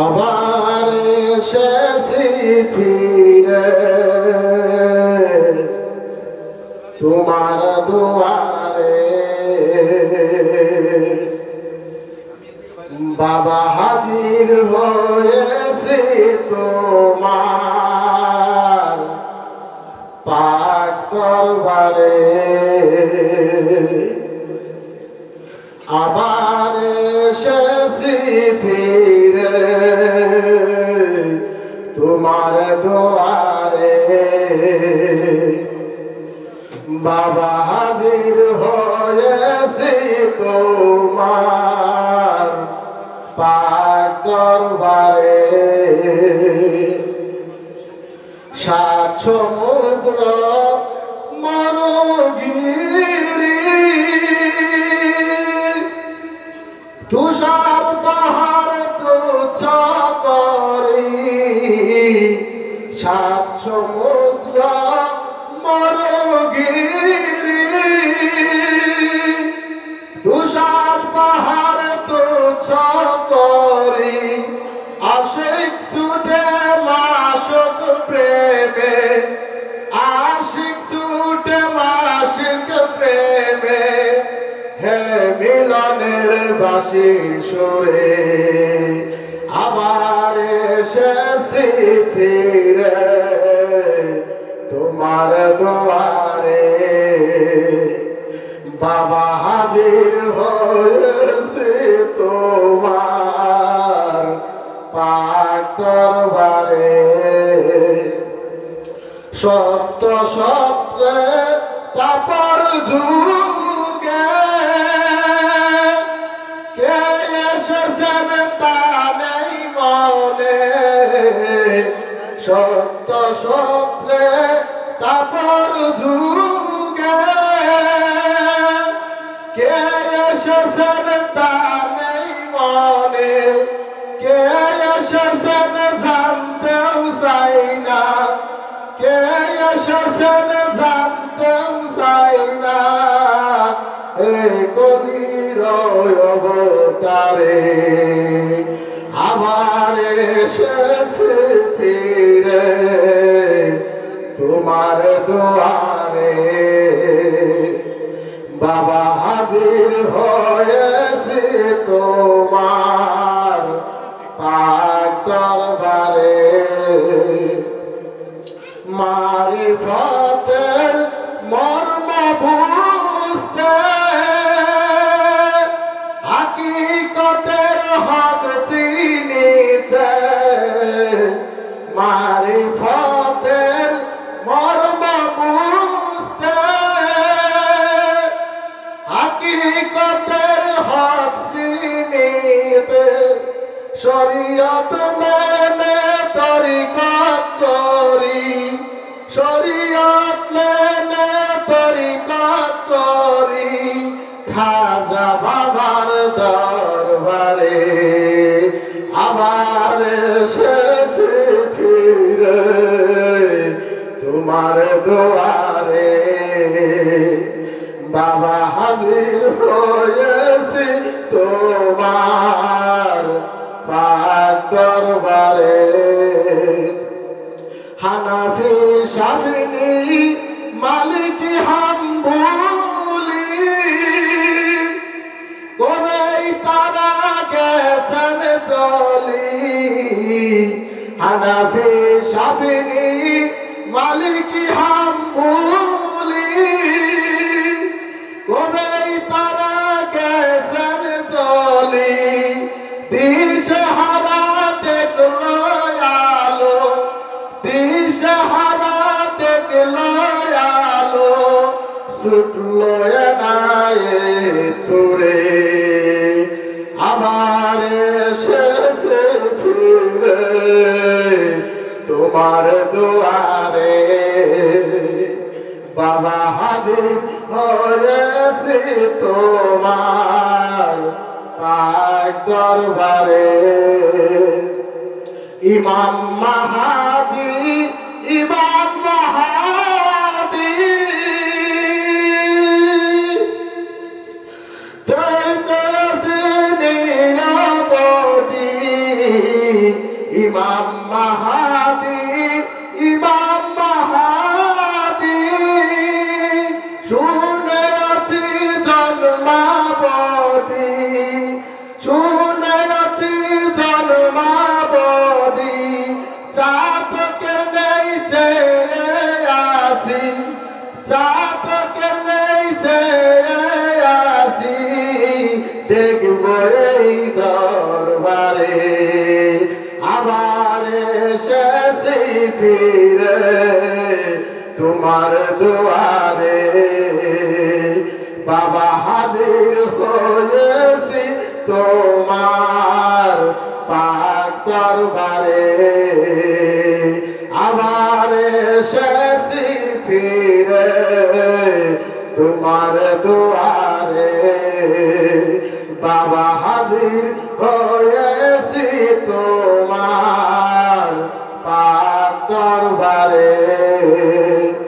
আবার এসেছি ফিরে তোমার দুয়ারে, বাবা হাজির হয়েছি তোমার পাক দরবারে। আবার এসেছি ফিরে তোমার দুয়ারে, বাবা হাজির হয়েছি তোমার পাক দরবারে। সাত সমুদ্র মরুগিরি তুষার পাহাড় তুচ্ছ করি, সাত সমুদ্র মরুগিরি তুষার পাহাড় তুচ্ছ করি, আশিক ছুটে মাশক প্রেমে, আশিক ছুটে মাশক প্রেমে, হে মিলনের বাঁশির সুরে। আবার এসেছি ফিরে তোমার দুয়ারে, বাবা হাজির হয়েছি তোমার পাক দরবারে। সত্য সত্যে তাপর যুগে কে এসেছেন তা নেই মনে, সত্য সত্যে তাপর যুগে কে এসেছেন তা নেই মনে, কে এসেছেন জানতেও চাই না, কে এসেছেন জানতেও চাই না, এই কলির অবতারে। আবার এসেছে ফিরে তোমার দুয়ারে, বাবা হাজির হয়েছে তোমার পাক দরবারে। মারিফতের মর্ম বুঝতে, হাকিকতের হক চিনিতে, মারিফতের মর্ম বুঝতে, হাকিকতের হক চিনিতে, শরীয়ত মেনে তরিকত করি, শরীয়ত মেনে তরিকত করি, খাজা বাবার দরবারে। আবার এসেছি ফিরে তোমার দুয়ারে, বাবা হাজির হয়েছি তোমার পাক দরবারে। হানাফি শাফিঈ মালিকি হাম্বলি কবেই তারা গেছেন চলি, হানাফি শাফিঈ মালিকি হাম্বলি কবেই তারা গেছেন চলি, দিশহারা দেখলো আলো, দিশহারা দেখলো আলো, ছুটলো এনায়ে তোরে। আবার এসেছে ফিরে তোমার দুয়ারে, বাবা হাজির হয়েছি তোমার পাক দরবারে। ইমাম মাহাদি, ইমাম মাহাদি ইমাম মাহাদি ইমাম মাহাদি শুনে আছি জন্মাবধি শুনে আছি জন্মাবধি চাতকে নেই চেয়ে আসি চাতকে নেই চেয়ে আসি দেখব এই দরবারে আবার এসেছি ফিরে তোমার দুয়ারে বাবা হাজির হয়েছি তোমার পাক দরবারে আবার এসেছি ফিরে তোমার দুয়ারে বাবা হাজির হয়েছি তোমার পাক দরবারে।